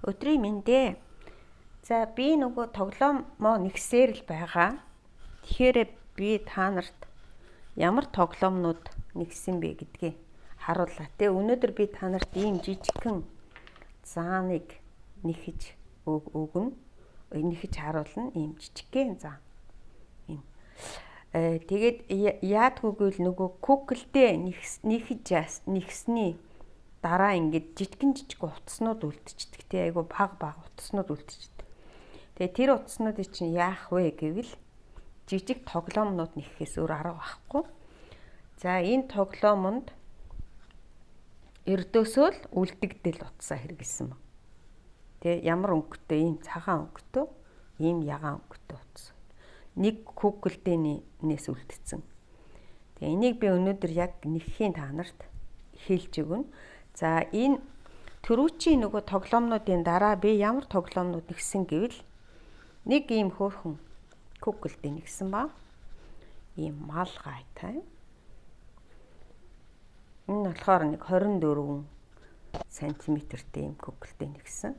Өдрийн мэндэ. За би нөгөө тоглоомоо нэгсээр л байгаа. Тэгэхээр би та нарт ямар тоглоомнууд нэгсэн бэ гэдгээ харууллаа. Тэ өнөөдөр би та нарт ийм жижигхэн зааныг нэхэж өгнө. Нэхэж харуулна. Ийм жижигхэн заан. Ийм. Тэгээд яадгүйгээр нөгөө Google-тэй нэгсний дараа ингээд жижигэн утаснууд үлдчихдэг. Тэ айгу баг утаснууд үлдчихдэг. Тэгээ тэр утаснуудыг чинь яах вэ гэвэл жижиг тоглоомнууд нэхээс өөр арга байхгүй. За энэ тоглоомонд эрдөөсөө л үлдэгдэл утсаа хэрэгэлсэн баг. Тэ ямар өнгөтэй, ийм цагаан өнгөтэй, ийм ягаан өнгөтэй утас. Нэг Google-дээнээс үлдсэн. Тэгээ энийг би өнөөдөр яг нэхэхийн та нарт хэлж өгнө. За энэ түрүүчийн нөгөө тоглоомнуудын дараа би ямар тоглоомнууд нэгсэн гэвэл нэг ийм хөөрхөн Google-д нэгсэн ба ийм мал гайтай. Энэ болохоор нэг 24 см-тэй ийм Google-д нэгсэн.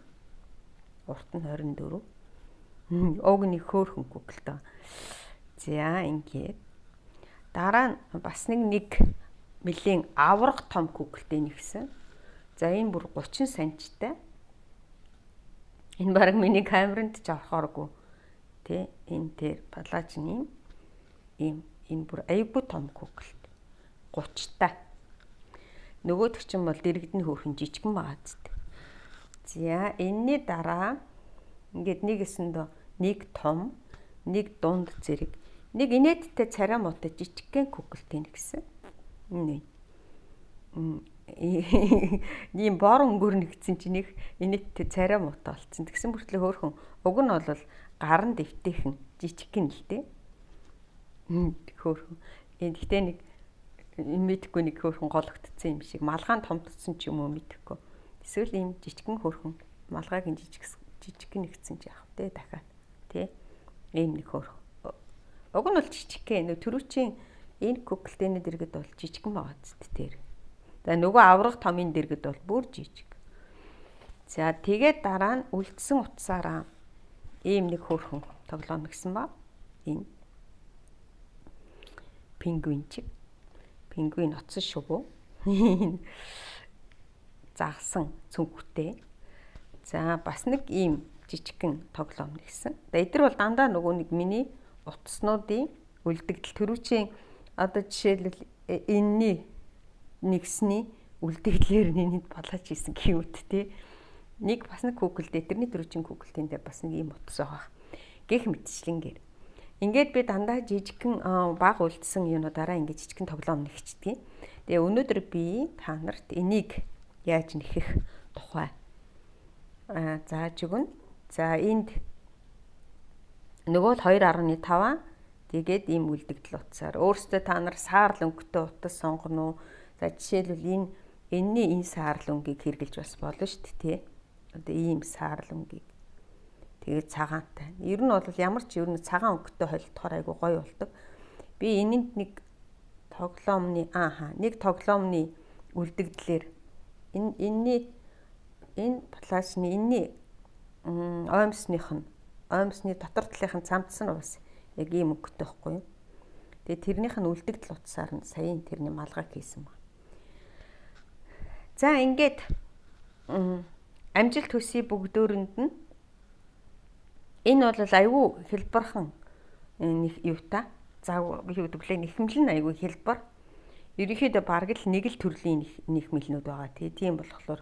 Урт нь 24. Уг нэг хөөрхөн Google-д. За ингээд дараа нь бас нэг нэлийн авраг том Google-д нэгсэн. За энэ бүр 30 см-тай. Энэ баг миний камеранд ч авахааргүй. Тэ энэ тэр палажны ийм энэ бүр аягүй том Google. 30-та. Нөгөөх чинь бол дэрэгдэн хөөрхөн жижигэн байгаа зү. За энэний дараа ингээд нэгэсэндөө нэг том, нэг дунд зэрэг, нэг инээдтэй царай муутай жижигхэн Google-тэй нэгсэн. Энэ ийм бор өнгөөр нэгдсэн чинь их инээдтэй царай муутай болцсон. Тэгсэн мөртлөө хөөрхөн уг нь бол гарын дэвтэйхэн жижигхэн л дээ. Хөөрхөн. Гэхдээ нэг мэдхгүй нэг хөөрхөн гологдсон юм шиг малгаан томдсон ч юм уу мэдхгүй. Эсвэл ийм жижигхэн хөөрхөн малгайг жижигхэн нэгдсэн ч яах вэ дахиад. Тэ? Ийм нэг хөөрхөн. Уг нь бол жижигхэн. Түрүүчийн энэ Google-дэний дэргэд бол жижигхэн байгаа зү тэр. За нөгөө аврах томын дэргэд бол бүр жижиг. За тэгээд дараа нь үлдсэн утсаараа ийм нэг хөөрхөн тоглоом гэсэн ба энэ пингвин чиг. Пингвин утас шувуу. Загсан цүнхтэй. За бас нэг ийм жижигхэн тоглоом нэгсэн. Эдгээр бол дандаа нөгөө нэг миний утаснуудын үлдэгдэл төрүүчийн одоо жишээлбэл энэний нэгсний үлдэгдлэр нэнд болооч хийсэн гиют те. Нэг бас нэг Google дээр тэрний төрүүчийн Google дээр бас нэг ийм утас байгаа. Гэх мэтчлэнгээр. Ингээд би дандаа жижигхэн баг үлдсэн юунуудаараа ингээд жижигхэн тоглоом нэгчдэг. Тэгээ өнөөдөр би та нарт энийг яаж нэхэх тухай зааж өгнө. За энд нөгөө л 2.5 тэгээд ийм үлдэгдэл утсаар өөрөөсөө та нар саарл өнгөтэй утас сонгоно уу? За жишээлбэл энэний энэ саарл өнгийг хэрэглэж бас болно шүү дээ, тий. Одоо ийм саарл өнгийг. Тэгээд цагаантай. Ер нь бол ямар ч ер нь цагаан өнгөтэй холдохоор айгу гоё болдог. Би энэнд нэг тоглоомны үлдэгдлэр энэ плашны энэний оймсны дотор талынхын цамцсан нь бас яг ийм өнгөтэй байхгүй юу? Тэгээд тэрнийх нь үлдэгдэл утсаар нь саяын тэрний малгайг хийсэн ба. За ингээд амжилт хүсье бүгдөөрэнд нь энэ бол аюу хэлбархан юутай зав юу гэдэг лээ нэхмэл нь аюу хэлбар. Ерөнхийдөө бараг л нэг л төрлийн нэхмэлнүүд байгаа. Тийм болохоор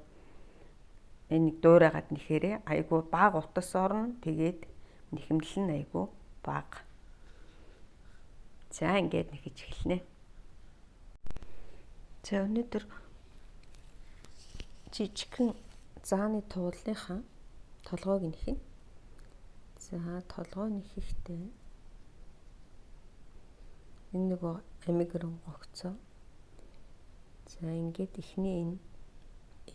энэ дуурайгаад нэхээрээ аюу баг утас орно. Тэгээд нэхмэл нь аюу баг. За ингээд нэхэж эхэлнэ. За өнөөдөр жижигхэн зааны туулынхаа толгойг нэхнэ. За толгой нэхэхдээ энэ нөгөө амигрын гогцоо. За ингээд ихний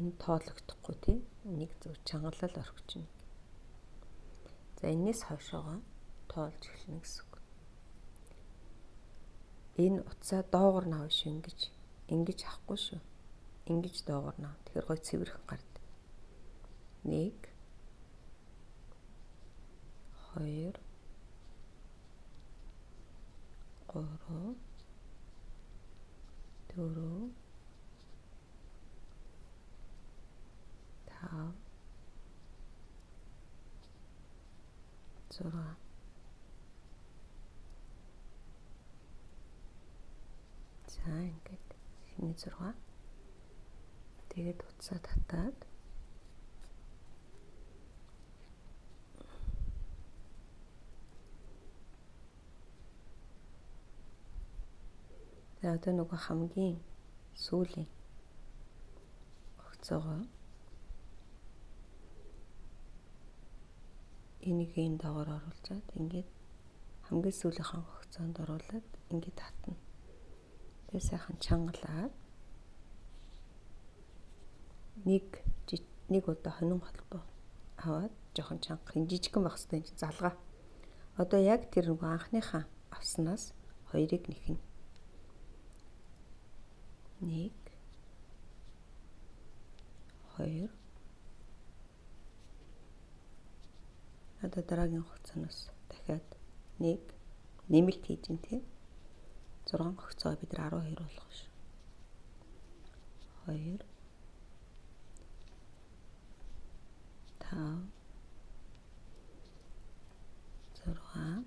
энэ тоологдохгүй тийм нэг зөв чангалал орхиж байна. За энэс хойшоогоо тоолж эхэлнэ гэсэн үг. Энэ утсаа доогор наваа шүү ингэж авахгүй шүү. Ингэж доогор нав. Тэгэхээр гой цэвэрхэн гард. 1 2 3 4 5 6 за ингээд эхний 6 тэгээд утсаа татаад за одоо нөгөө хамгийн сүүлийн огцоогоо энийг энэ доогоор оруулаад ингээд хамгийн сүүлийнхэн огцоонд оруулаад ингээд татна. Тэгээ сайхан чангалаад нэг удаа хонин холбоо аваад жоохон чангахын жижигхэн байх хэвээр залгаа. Одоо яг тэр нөгөө анхныхаа авснаас 2-ыг нэхнэ. 1 2 одоо дараагийн хугацаанаас дахиад 1 нэмэлт хийж ин тий 6 хугацаа бид 12 болох шүү. 2 5 6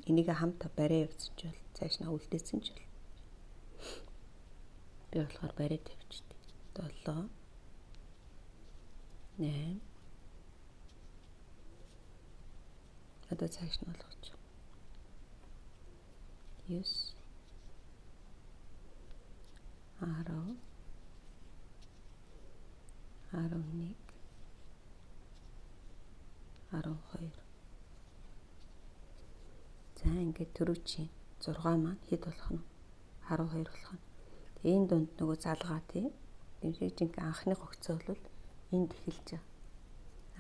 энийг хамтаа барай явуулсан ч бол цааш нь үлдээсэн ч бол би болохоор барай тавьчихдаг. 7 8 одоо цааш нь болгож 9 10 11 12 за ингээд төрүүчийн 6 маань хэд болох нь 12 болох нь. Тэгээ энэ дунд нөгөө залгаа тий. Дэмшиг жинхэнэ анхны хогцоо бол энд эхэлж байгаа.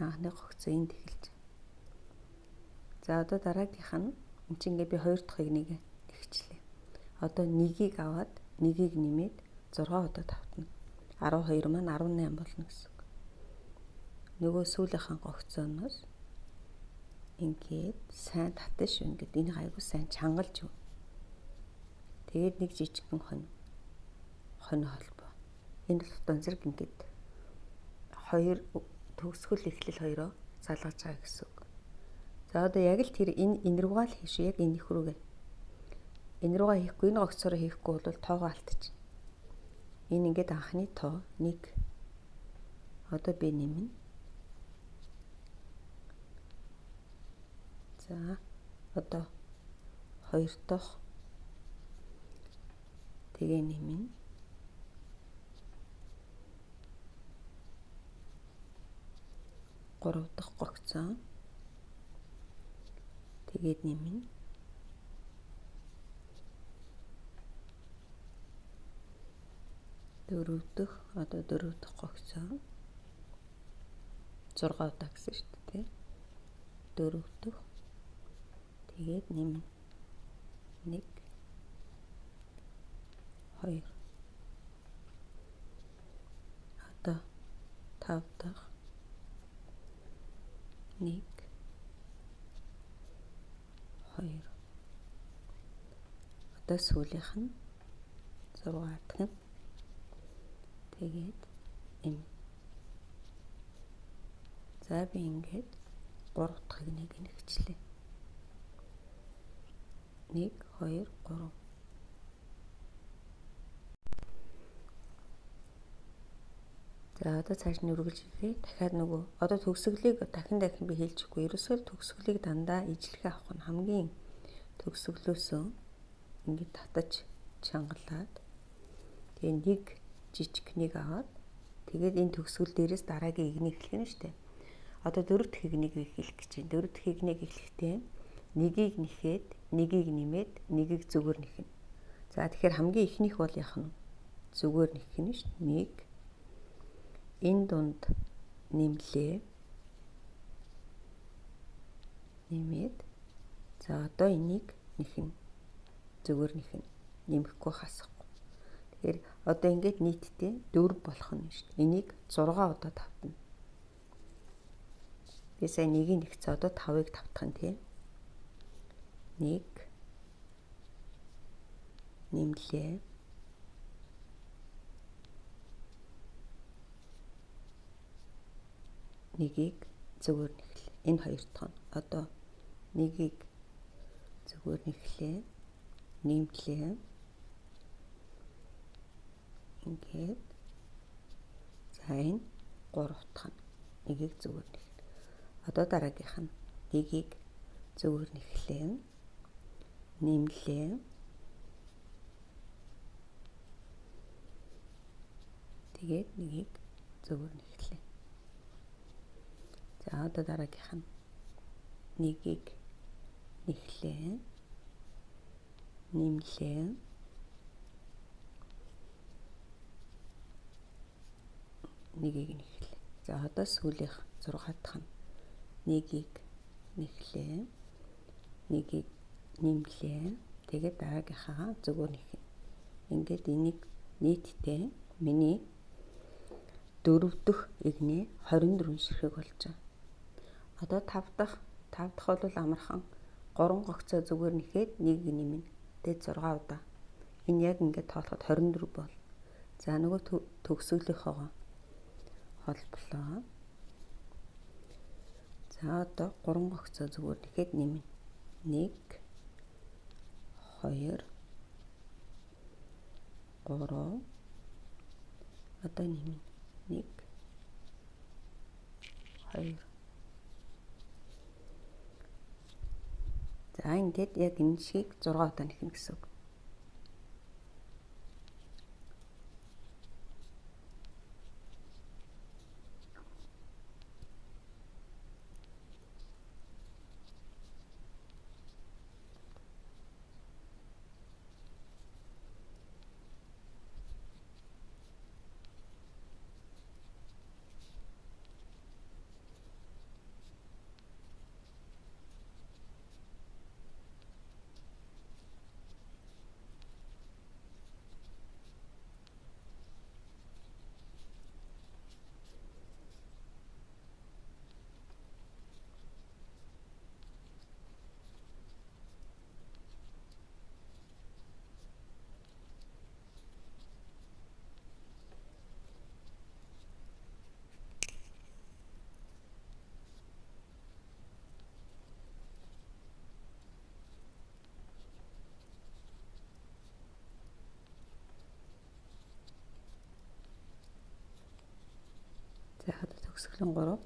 Анхны хогцоо энд эхэлж байгаа. За одоо дараагийнх нь энэ чинь ингээд би 2 дахь нэг тэгчлээ. Одоо 1-ийг аваад 1-ийг нэмээд 6 удаа тавтана. 12 маань 18 болно гэсэн үг. Нөгөө сүүлийнхэн гогцооноос ингээд сайн татна шүү. Ингээд энийг айгуу сайн чангалж өг. Тэгээд нэг жижигхэн хонь холбоо. Энэ тутан зэрэг ингээд 2 төгсгөл эхлэл 2-оо залгаж байгаа гэсэн үг. За одоо яг л тэр энэ руугаа л хийш яг энэ их рүүгээ. Энэ руугаа хийхгүй энэ гогцоороо хийхгүй бол тоогоо алдчих. Энэ ингээд анхны тоо 1 одоо би нэмнэ. За одоо 2 дахь тэгээ нэмнэ. 3 дахь гогцоо тэгээд нэмнэ. 4 дахь одоо 4 дахь гогцоо 6 удаа гэсэн шүү дээ тий. 4 дахь тэгээд нэмнэ. 1 2 одоо 5 дахь 1 2 одоо сүүлийнх нь 6 дахин тэгээд энэ. За би ингээд 3 дахь нэг нэгчлээ. 1 2 3 за одоо цааш нь үргэлж ирээ. Дахиад нөгөө одоо төгсгөлийг дахин би хэлчихгүй. Ерөөсөө төгсгөлийг дандаа ижлэхээ авах нь хамгийн төгсгөлөөсөө ингээд татаж чангалаад тэгээ нэг жижигхнийг аваад тэгээд энэ төгсгөл дээрээс дараагийн игнийг эхлэх нь шүү дээ. Одоо 4 дахь игнийг эхлэх гэж байна. 4 дахь игнийг эхлэхдээ нэгийг нэхэд, нэгийг нэмээд, нэгийг зүгээр нэхнэ. За тэгэхээр хамгийн ихнийх бол яах нь зүгээр нэхнэ шүү дээ. 1 энэ дунд нэмлээ. Нэмээд за одоо энийг нэхнэ. Зүгээр нэхнэ. Нэмэхгүй хасахгүй. Тэгэхээр одоо ингээд нийтдээ 4 болох нь шүү дээ. Энийг 6 удаа тавтана. Би сая нэгийг нэгцээ одоо 5-ыг тавтах нь тийм. 1 нэмлээ. Нэгийг зүгээр нэхлээ. Энэ хоёр дахь нь одоо нэгийг зүгээр нэхлээ. Нэмлээ. Ингээд за энэ 3 дахь нь нэгийг зүгээр нэхлээ. Одоо дараагийнх нь нэгийг зүгээр нэхлээ. Нэмлээ. Тэгээд нэгийг зүгээр нэхлээ. За одоо дараагийнх нь нэгийг нэхлээ. Нэмлээ. Нэгийг нэхлээ. За одоо сүүлийнх 6 дахь нь нэгийг нэхлээ. Нэгийг нэмлээ. Тэгээд дараагийнхаа зүгээр нэхнэ. Ингээд энийг нийтдээ миний 4 дахь игнээ 24 ширхэг болж байгаа. Одоо 5 дахь бол амархан 3 гогцоо зүгээр нэхэд нэг нэмнэ. Тэгээд 6 удаа. Энэ яг ингээд тоолоход 24 бол. За нөгөө төгсгөлийнхоо холболоо. За одоо 3 гогцоо зүгээр нэхэд нэмнэ. 1 2 3 одоо нэмнэ. 1 2 За ингээд яг энэ шиг 6 удаа нэхнэ гэсэн үг. За одоо төгсгөлн 3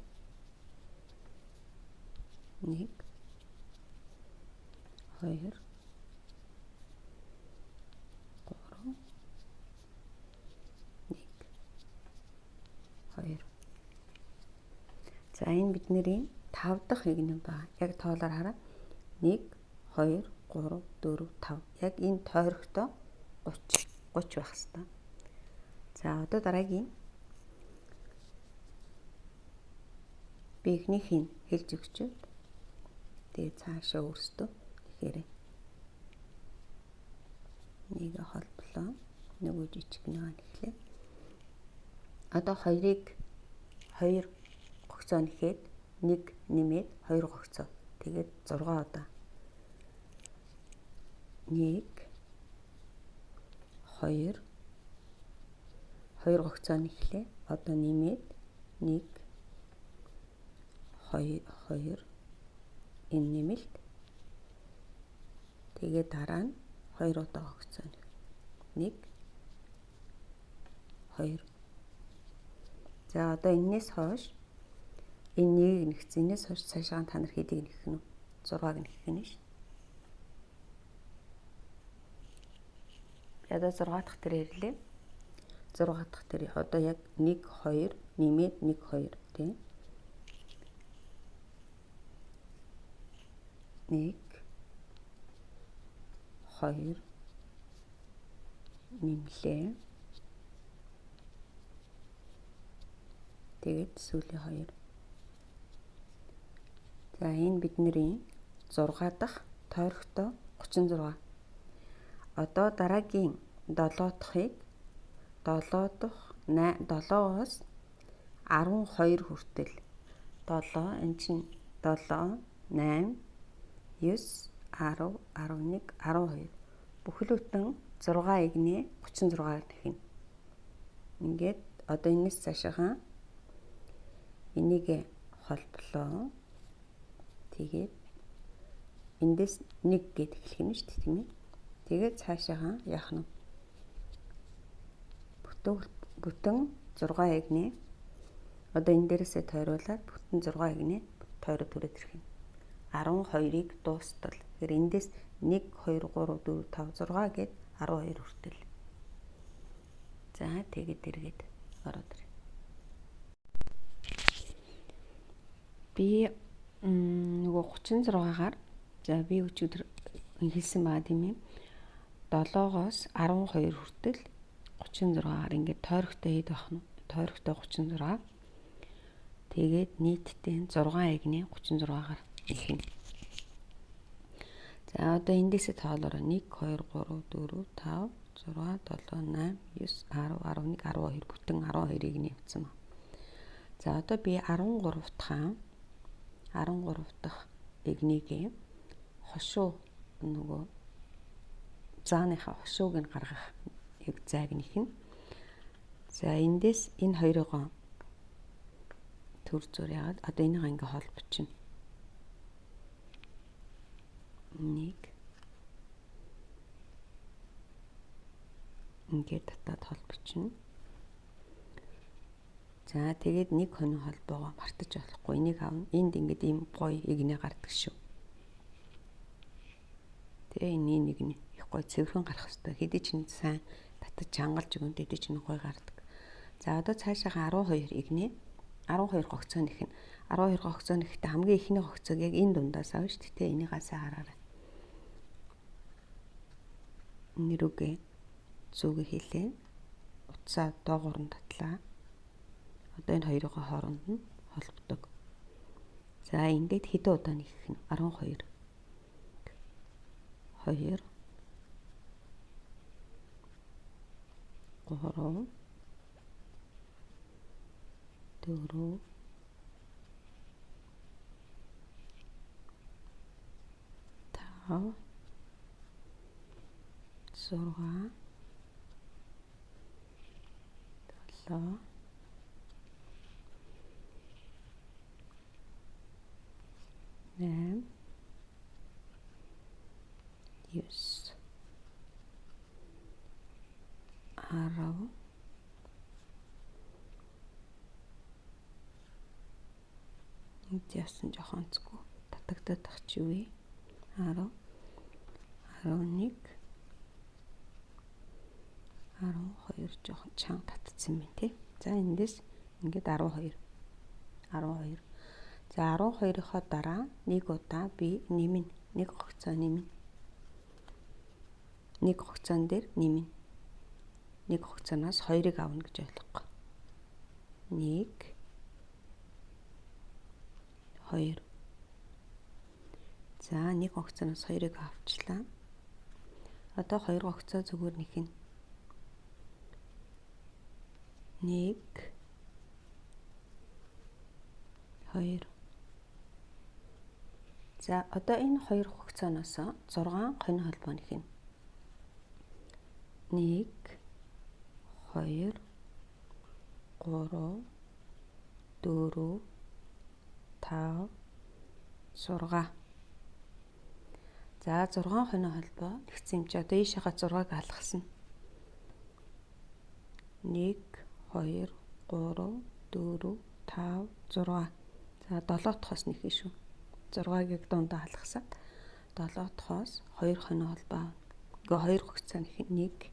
1 2 3 1 2 За энэ бидний 5 дахь игнэ ба. Яг тоолоор хараа. 1 2 3 4 5. Яг энэ тойрогтой 30 байх хэвээр. За одоо дараагийн би ихнийхийг хэлж өгчөөд тэгээ цаашаа өөрсдөө тэгэхээр нэг холболоо нөгөө жижиг нэг нэхлээ. Одоо 2-ыг 2 гогцоо нэхэд 1 нэмээд 2 гогцоо. Тэгээд 6 удаа. 1 2 2 гогцоо нэхлээ. Одоо нэмээд 1 2 энэ нэмэлт. Тэгээд дараа нь 2 удаа гогцоо нэх. 1 2 За одоо энэс хойш энэ нэгийг нэгсэн. Энэс хойш цаашаа та нар хэдийг нэх нь 6-ыг нэх нь ш. Одоо 6 дахь дээр ирлээ. 6 дахь дээр одоо яг 1 2 нэмээд 1 2 тийм. 1 2 нэмлээ. Тэгээд сүүлийн 2. За энэ бидний 6 дахь тойрогтой 36. Одоо дараагийн 7 дахьыг 7 дахь 7-оос 12 хүртэл 7 энэ чинь 7 8 9 10, 11, 12. Бүхлбүтэн 6 эгнээ 36-аар нэхнэ. Ингээд одоо энэс цаашаа энийг холболоо. Тэгээд эндээс 1 гэд эхлэх нь шүү дээ, тийм ээ. Тэгээд цаашаа яах нь? Бүтэн 6 эгнээ. Одоо энэ дээрээсээ тойруулаад бүтэн 6 эгнээ тойроод түрээд ирэх юм. 12-ыг дуустал. Тэгэхээр эндээс 1, 2, 3, 4, 5, 6 гээд 12 хүртэл. За тэгээд эргээд ороод ир. Би нөгөө 36-гаар за би өчигдөр хэлсэн байгаа тийм ээ. 7-оос 12 хүртэл 36-аар ингээд тойрогтой хэд байх нь? Тойрогтой 36. Тэгээд нийтдээ 6 эгнээ 36-аар ихнэ. За одоо эндээсээ тоолоороо 1, 2, 3, 4, 5, 6, 7, 8, 9, 10, 11, 12 бүтэн 12-ыг нэвцсэн ба. За одоо би 13 дахь эгнийг хошуу нөгөө зааныхаа хошууг нь гаргах зайг нэхнэ. За эндээс энэ хоёроо төр зур яагаад одоо энийг ингээ холбочихно. 1 ингээд татаад холбочихно. За тэгээд нэг хоног холбоогоо мартаж болохгүй. Энийг авна. Энд ингээд ийм гоё игнэ гардаг шүү. Тэгээ энэ нэг их гоё цэвэрхэн гарах хэрэгтэй. Хэдий ч сайн татаж чангалж өгөн хэдий ч гоё гардаг. За одоо цаашаа 12 игнэ. 12 гогцоо нэхнэ. 12 гогцоо нэхдээ хамгийн ихний гогцоог яг энэ дундаас авна шүү дээ. Энийг асаа хараарай. Нэрүгээ зүг хийлээ. Утсаа доогуур нь татлаа. Одоо энэ хоёрын хооронд нь холбдог. За ингээд хэдэн удаа нэхэх нь? 12. 2 3 4 5 6 7 8 9 10 Энд яасан жоохон онцгүй татагдаад тах чи үе 10 11 12 жоохон чанга татцсан юм тий. За эндээс ингээд 12. За 12-ийнхоо дараа нэг удаа би нэмнэ. Нэг гогцоо нэмнэ. Нэг гогцоон дээр нэмнэ. Нэг гогцооноос 2-ыг авна гэж ойлгохгүй. 1 2. За нэг гогцооноос 2-ыг авчлаа. Одоо 2 гогцоо зүгээр нэхнэ. 1 2. За одоо энэ 2 гогцооноос 6 хонь холбоо нэхнэ. 1 2 3 4 5 6. За 6 хонь холбоо нэгсэн юм чи одоо ийшээгээ 6-ыг алгасан. 1 2 3 4 5 6. За 7 дахоос нэхэ шүү. 6-ыг яг дундаа алгасаад 7 дахоос 2 хонь холбоо. Ингээ 2 гогцоо нэхэ 1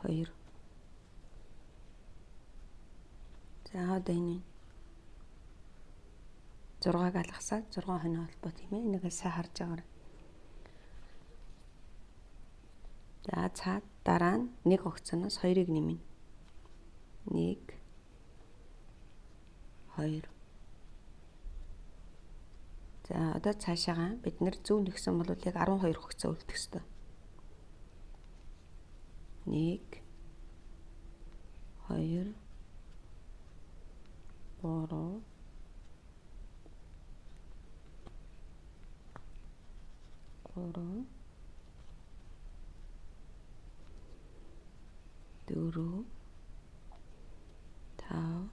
2. За одоо энэ 6-ыг алгасаад 6 хонь холбоо тийм ээ. Энийг сайн харж байгаарай. За цаад дараа нь нэг гогцооноос 2-ыг нэмнэ. 1 2. За одоо цаашаага бид нэр зөв нэгсэн бол яг 12 гогцоо үлдэх ёстой. 1 2 3 3 4 5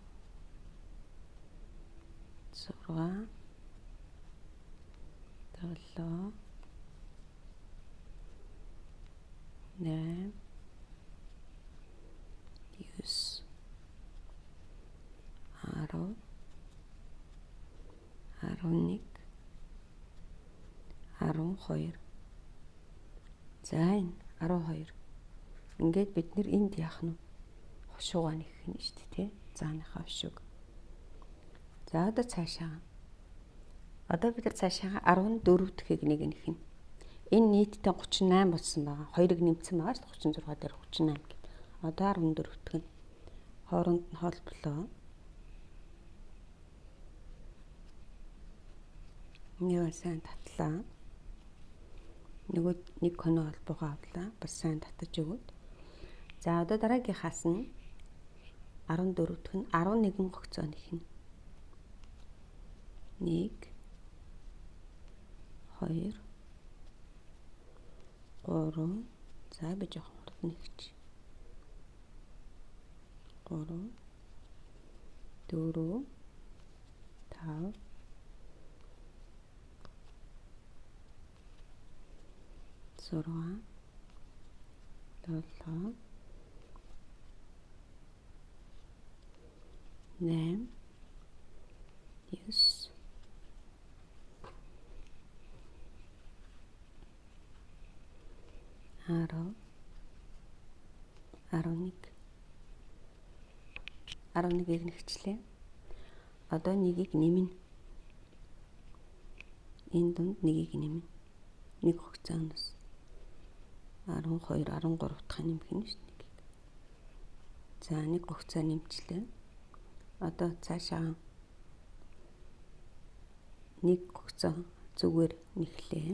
6 7 8 9 10 11 12. За энэ 12. Ингээд бид нэр энд яах нь хошуугаа нэгэх нь шүү дээ, тий? Зааныхаа хошууг. За одоо цаашаа. Одоо бид нар цаашаа 14 дахийг нэг нэх нь. Энэ нийтдээ 38 болсон байгаа. 2-ыг нэмсэн байгаа шүү дээ. 36 дээр 38 гэв. Одоо 14 дэх нь хооронд нь холболоо. Нэг сайн татлаа. Нөгөө нэг коноо холбоогоо авлаа. Бас сайн татаж өгөөд. За одоо дараагийнхаас нь 14 дэх нь 11 гогцоо нэхнэ. 1 2 3 за би жоохон хурд нэгч. 3 4 5 6 7 8 9 10 11-ийг нэгчлээ. Одоо нэгийг нэмнэ. Энэ дунд нэгийг нэмнэ. Нэг хугацаанаас 12 13 дахь нэмэх нь шүү дээ. За нэг хугацаа нэмчлээ. Одоо цаашаа нэг хугацаа зүгээр нэхлээ.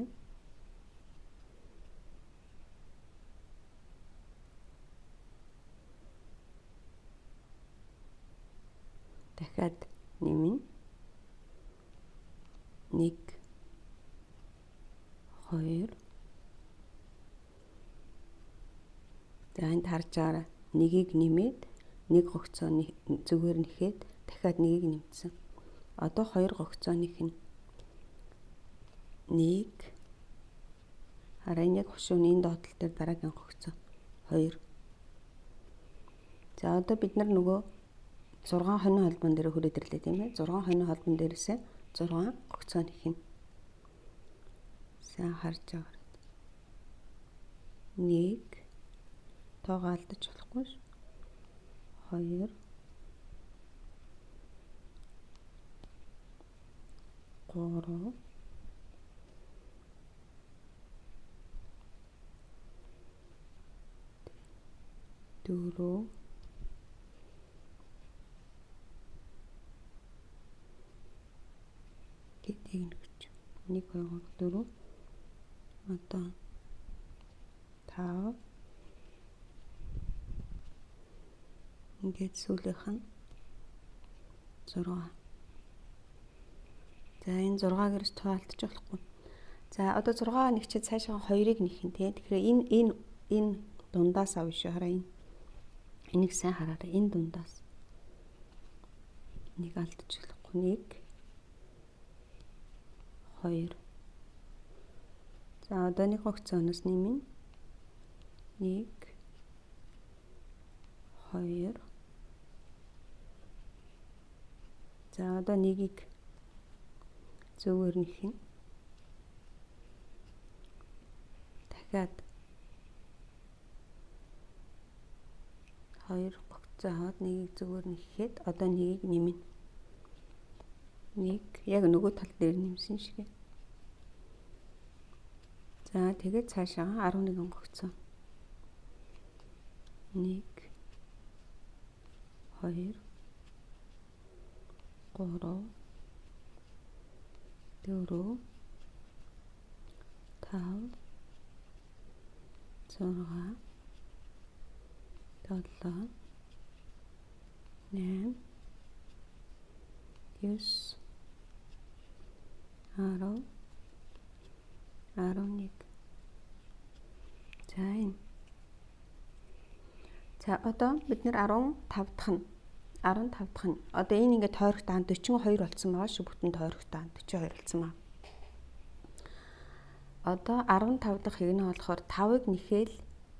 Дахиад нэмнэ. 1 2 За энд харж байгаа нэгийг нэмээд нэг гогцоо зүгээр нэхэд дахиад нэгийг нэмсэн. Одоо 2 гогцоо нэхнэ. 1 хараа нэг хушууны энэ доотлол дээр дараагийн гогцоо 2. За одоо бид нар нөгөө 6 хонин холбоон дээр хүрээд ирлээ тийм ээ. 6 хонин холбоон дээрээсээ 6 гогцоо нэхнэ. Сайн харж байгаа. 1 тоогоо алдаж болохгүй ш. 2 3 4 гэдэг нэгч 1 2 3 4 одоо 5 ингээд сүүлийнх нь 6. За энэ 6-гаар тоолтож болохгүй. За одоо 6 нэгчээд цаашаа 2-ыг нэхин тий. Тэгэхээр энэ дундаас авъя шүү хараа энэ. Энийг сайн хараарай. Энэ дундаас нэг алдаж болохгүй. 1 2 За одоо нэг хугацаанаас нэмнэ. 1 2 За одоо нэгийг зүгээр нэхин. Дахиад 2 хугацаад нэгийг зүгээр нэхэд одоо нэгийг нэмнэ. 1 яг нөгөө тал дээр нэмсэн шиг. За тэгээд цаашаа 11 хугацаа. 1 2 3 4 5 6 7 8 9 10 11. За энэ. За одоо бид нэр 15 дахь нь одоо энэ ингээд тойрогтой 42 болсон байгаа шүү. Бүтэн тойрогтой 42 болсон байна. Одоо 15 дахь хигнээ болохоор 5-ыг нэхэл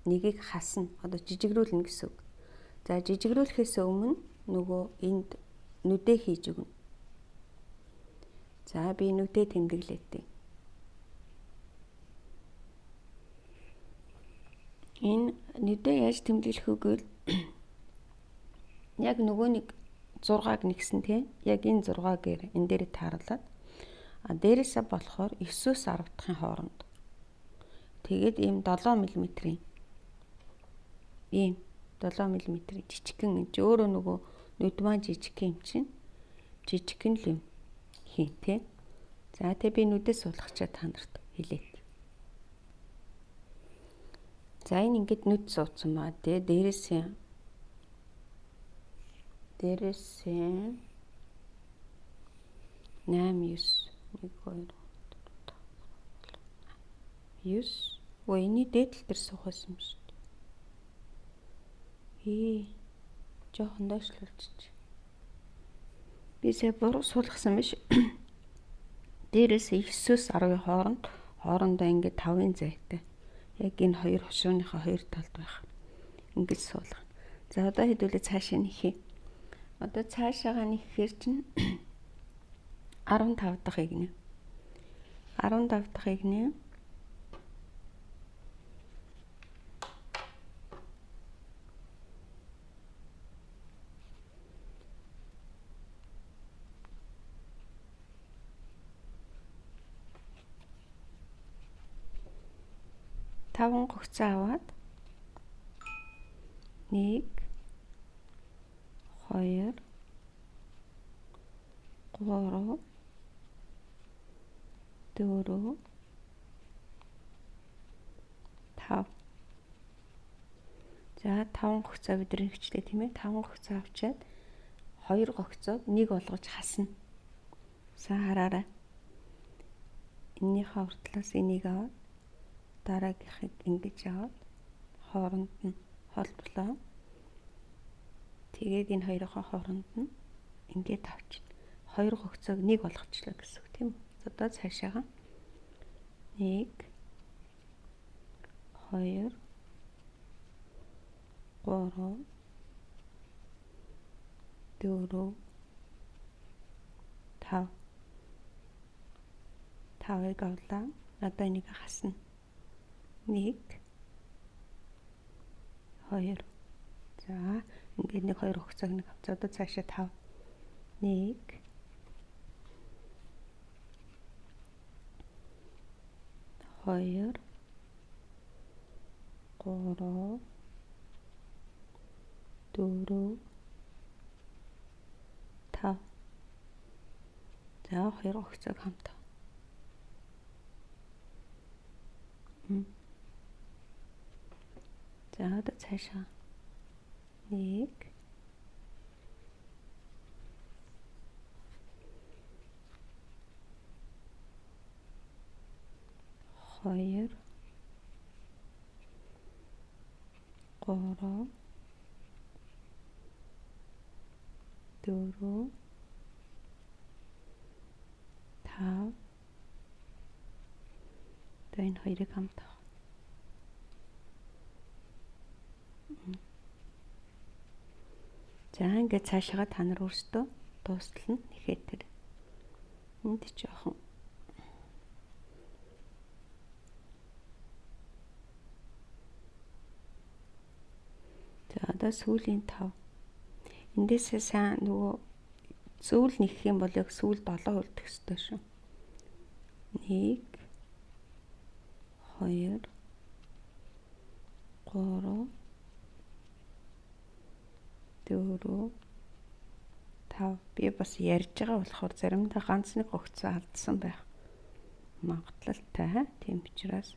1-ийг хасна. Одоо жижигрүүлнэ гэсэн үг. За жижигрүүлэхээс өмнө нөгөө энд нүдээ хийж өгнө. За би нүдээ тэмдэглэдэг. Энэ нүдээ яаж тэмдэглэх вэ гэвэл яг нөгөө нэг 6-аг нэгсэн тийм. Яг энэ 6-гээр энэ дээр тааруулаад дээрээсээ болохоор 9-өөс 10 дахьын хооронд. Тэгээд ийм 7 мм-ийн ийм 7 мм-ийн жижигхэн энэ өөрөө нөгөө нүд маань жижигхэн юм чинь жижигхэн л юм хийн тий. За тэгээ би нүдээ суулгачаа та нарт хэлээд. За энэ ингээд нүд суудсан ба тэгээ дээрээсээ 8 9 1 2 9 Войны дээдл дээр суугасан юм шүү дээ. Жоохон доошлуулчих. Би сая буруу суулгасан биш. Дээрээс 9-өөс 10-ийн хоорондоо ингээд 5-ын зайтай. Яг энэ хоёр хошууныхаа хоёр талд байх. Ингээд суулгах. За одоо хэдүүлээ цаашаа нэхье. Одоо цаашаагаа нэххээр чинь 15 дахь игнэ. 15 дахь игнэ. Таван гогцоо аваад 1 2 3 4 5. За 5 гогцоо бидний хвчлээ тийм ээ. 5 гогцоо авчаад 2 гогцоод 1 болгож хасна. За хараарай. Энийхээ уртлаас энийг аваад дараагийнхыг ингэж аваад хооронд нь холболоо. Тэгээд энэ хоёрын хооронд нь ингээд авчина. 2 гогцоог 1 болгочлаа гэсэн үг тийм үү? Одоо цаашаага 1 2 3 4 5 5-ыг авлаа. Одоо энийг хасна. 1 2 За ингээд 1 2 гогцоог нэг авцаа. Одоо цаашаа 5 1 2 3 4 5 За 2 гогцоог хамт. За одоо цаашаа 1 2 3 4 5 За энэ хоёрыг хамт. За ингээд цаашаа та нар өөрсдөө дуустал нь нэхээ тэр. Энд жоохон За одоо сүүлийн 5. Эндээсээ сайн нөгөө сүүл нэхэх юм бол яг сүүл 7 үлдэх ёстой шүү. 1 2 3 4 5 би бас ярьж байгаа болохоор заримдаа ганц нэг гогцоо алдсан байх магадлалтай. Тийм учраас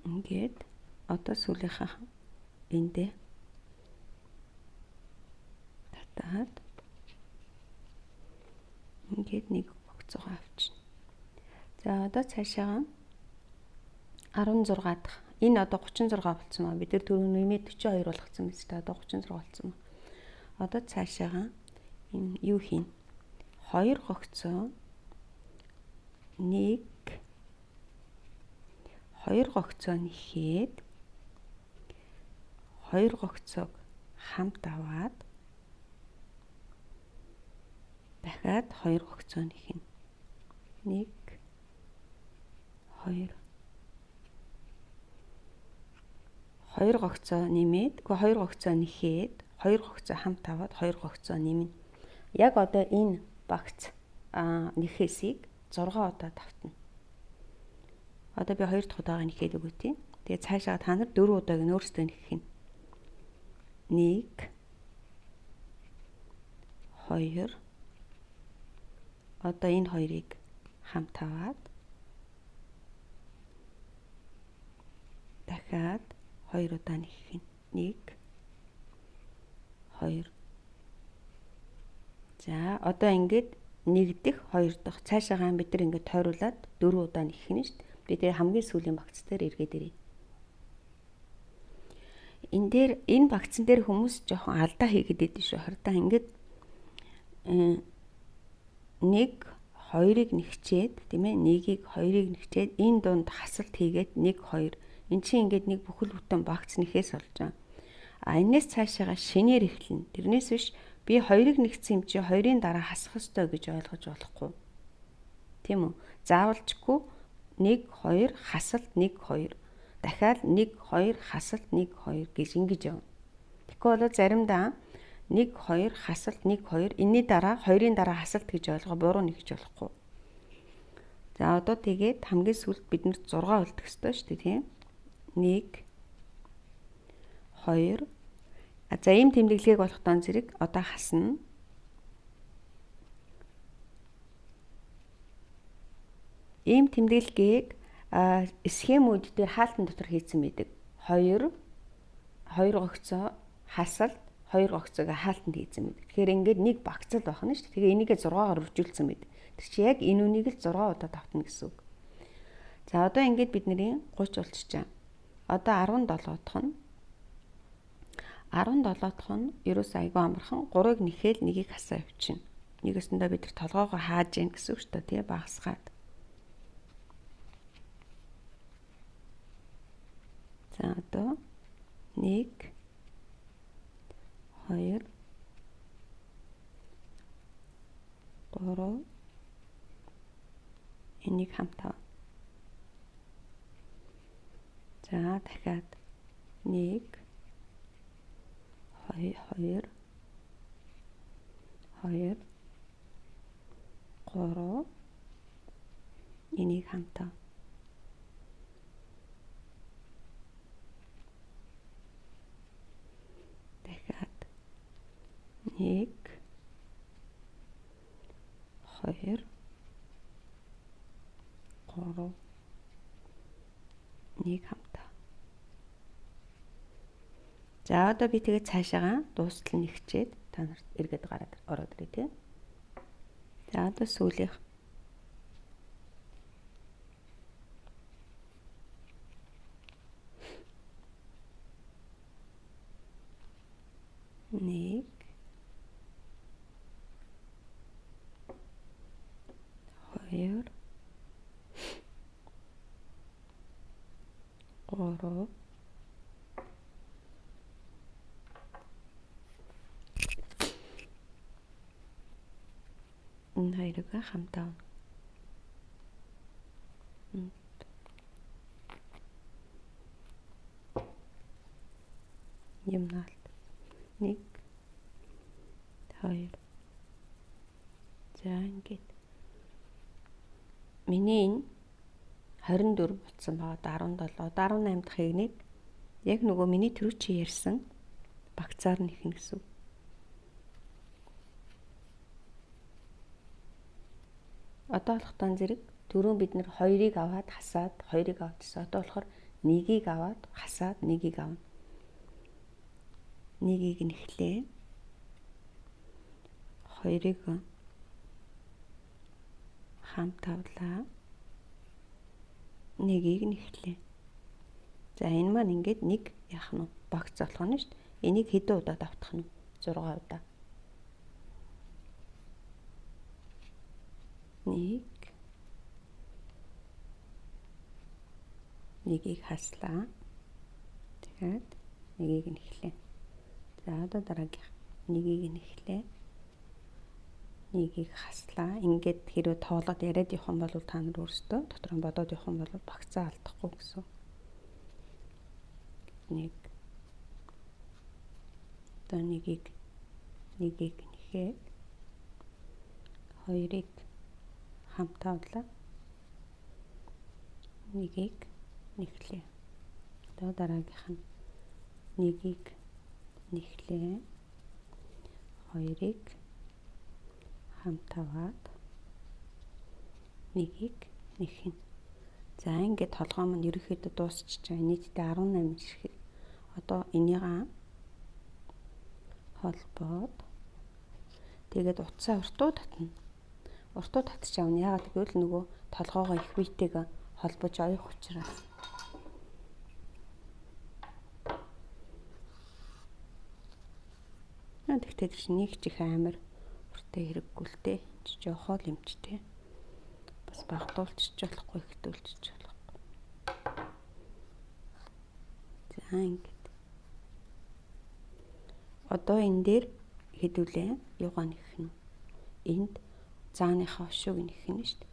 ингээд одоо сүүлийнхаа эндээ татаад ингээд нэг гогцоо авчихна. За одоо цаашаа 16 дахь. Энэ одоо 36 болсон ба бид нар түрүү нэмээд 42 болгоцсон биз дээ. Одоо 36 болсон ба. Одоо цаашаа энэ юу хийн? 2 гогцоо 1 2 гогцоо нэхээд 2 гогцоог хамт аваад дахиад 2 гогцоо нэхнэ. 1 2 2 гогцоо нэмээд, үгүй 2 гогцоо нэхээд, 2 гогцоо хамт аваад 2 гогцоо нэмнэ. Яг одоо энэ багц нэхээсийг 6 удаа давтна. Одоо би 2 дахь удаага нэхээд өгөө тийм. Тэгээ цаашаа та нар 4 удааг нь өөрсдөө нэхэх нь. 1 2 одоо энэ хоёрыг хамт аваад дахиад 2 удаа нэхэх нь. 1 2 За одоо ингээд 1 дэх 2 дахь цаашаагаа бид нар ингээд тойруулаад 4 удаа нэхэх нь шүү дээ. Би тэгээ хамгийн сүүлийн багц дээр эргээд ирье. Энэ багцсан дээр хүмүүс жоохон алдаа хийгээд идэв шүү. Хардаа ингээд 1 2-ыг нэгчээд тийм ээ 1-ийг 2-ыг нэгчээд энэ дунд хасалт хийгээд 1 2 эн чинь ингээд нэг бүхэл бүтэн багц нэхээс болж байгаа. Энэс цаашаага шинээр эхэлнэ. Тэрнээс биш би 2-ыг нэгсэн юм чи 2-ын дараа хасах ёстой гэж ойлгож болохгүй. Тийм үү? Заавалчгүй 1 2 хасалт 1 2 дахиад 1 2 хасалт 1 2 гэж ингэж явна. Тэгэхгүй бол заримдаа 1 2 хасалт 1 2 энэний дараа 2-ын дараа хасалт гэж ойлгоо буруу нэгж болохгүй. За одоо тэгээд хамгийн сүүлд бид нэр 6 үлдэх ёстой шүү дээ тийм. 1 2 За ийм тэмдэглэгийг болохдоо зэрэг одоо хасна. Ийм тэмдэглэгийг схемүүд дээр хаалтан дотор хийсэн байдаг. 2 гогцоо хасалт 2 гогцоог хаалтанд хийсэн байдаг. Тэгэхээр ингээд нэг багцал байх нь шүү дээ. Тэгээ энийгээ 6-аар үржүүлсэн байдаг. Тэр чи яг энэ үнийг л 6 удаа давтна гэсэн үг. За одоо ингээд бидний 30 болчихжээ. Одоо 17 дахь нь 17 дахь нь ерөөс айгүй амархан 3-ыг нэхэл 1-ийг хасаа явчихна. Нэгэсэндээ бид нар толгоогоо хааж гин гэсэн үг шүү дээ тий багасгаад. За одоо 1 2 3 энийг хамтаа. За дахиад 1 2 2 3 энийг хамтаа. Дахиад 1 2 3 энийг хамтаа. За одоо би тэгээд цаашаага дуустал нэгчээд та нарт эргээд гараад ороод ирээ тийм. За одоо сүүлийнх. Нэг 2 3 энэ хоёрыг хамтаа. Юмнаалт 1 2 за ингээд миний энэ 24 болсон байгаа 17 18 дахь игнийг яг нөгөө миний түрүү чи ярьсан багцаар нь ихнэ гэсэн. Одоо болохтон зэрэг түрүүн бид нэр 2-ыг аваад хасаад 2-ыг авчихсан. Одоо болохоор 1-ийг аваад хасаад 1-ийг авна. 1-ийг нэхлээ. 2-ыг хамт тавлаа. Нэгийг нэхлээ. За энэ маань ингээд нэг яах нь багц болох нь шүү дээ. Энийг хэдэн удаад автах нь? 6 удаа. 1 нэгийг хаслаа. Тэгээд нэгийг нэхлээ. За одоо дараагийн нэгийг нэхлээ. Нэгийг хаслаа. Ингээд хэрвээ тоолоод яриад явах юм бол та нар өөрсдөө дотор нь бодоод явах юм бол багцаа алдахгүй гэсэн. 1 одоо нэгийг нэхээ. 2-ыг хамтаа одлоо. Нэгийг нэхлээ. Одоо дараагийнх нь нэгийг нэхлээ. 2-ыг хамтаагаад нэгийг нэхнэ. За ингээд толгой маань ерөнхийдөө дуусчих чаа. Нийтдээ 18 ширхэг. Одоо энийгээ холбоод тэгээд утсаа уртуу татна. Уртуу татчих аав. Яагаад гэвэл нөгөө толгоогоо их биетэйгээ холбож оёх учраас. Тэгтээ чинь нэг чих амар уртаа хэрэггүй л дээ. Чи жоохоо л юмчтэй. Бас багтуулчих болохгүй, хэвтүүлчих болохгүй. За ингээд. Одоо энэ дээр хэдүүлээ юугаа нэхнэ? Энд зааныхаа өшөөг нэхнэ шүү дээ.